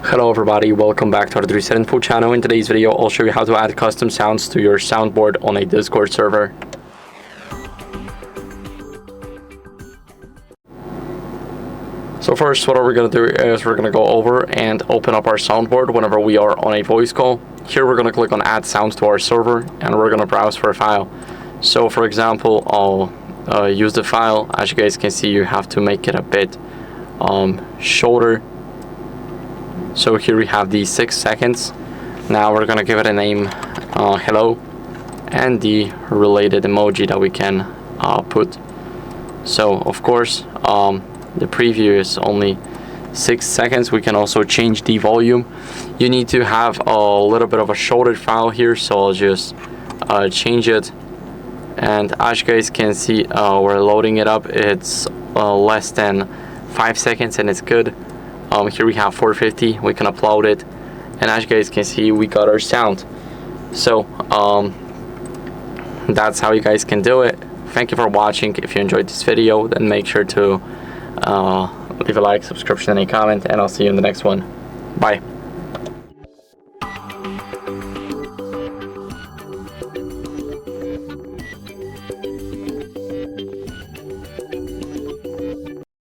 Hello everybody, welcome back to HardReset.Info channel. In today's video, I'll show you how to add custom sounds to your soundboard on a Discord server. So first, what we're going to do is we're going to go over and open up our soundboard whenever we are on a voice call. Here we're going to click on add sounds to our server and we're going to browse for a file. So for example, I'll use the file. As you guys can see, you have to make it a bit shorter. So here we have the 6 seconds. Now we're gonna give it a name, hello, and the related emoji that we can put. So of course, the preview is only 6 seconds. We can also change the volume. You need to have a little bit of a shorter file here, so I'll just change it. And as you guys can see, we're loading it up. It's less than 5 seconds and it's good. Here we have 450. We can upload it, and as you guys can see, we got our sound. So that's how you guys can do it. Thank you for watching. If you enjoyed this video, then make sure to leave a like, subscription, and a comment, and I'll see you in the next one. Bye.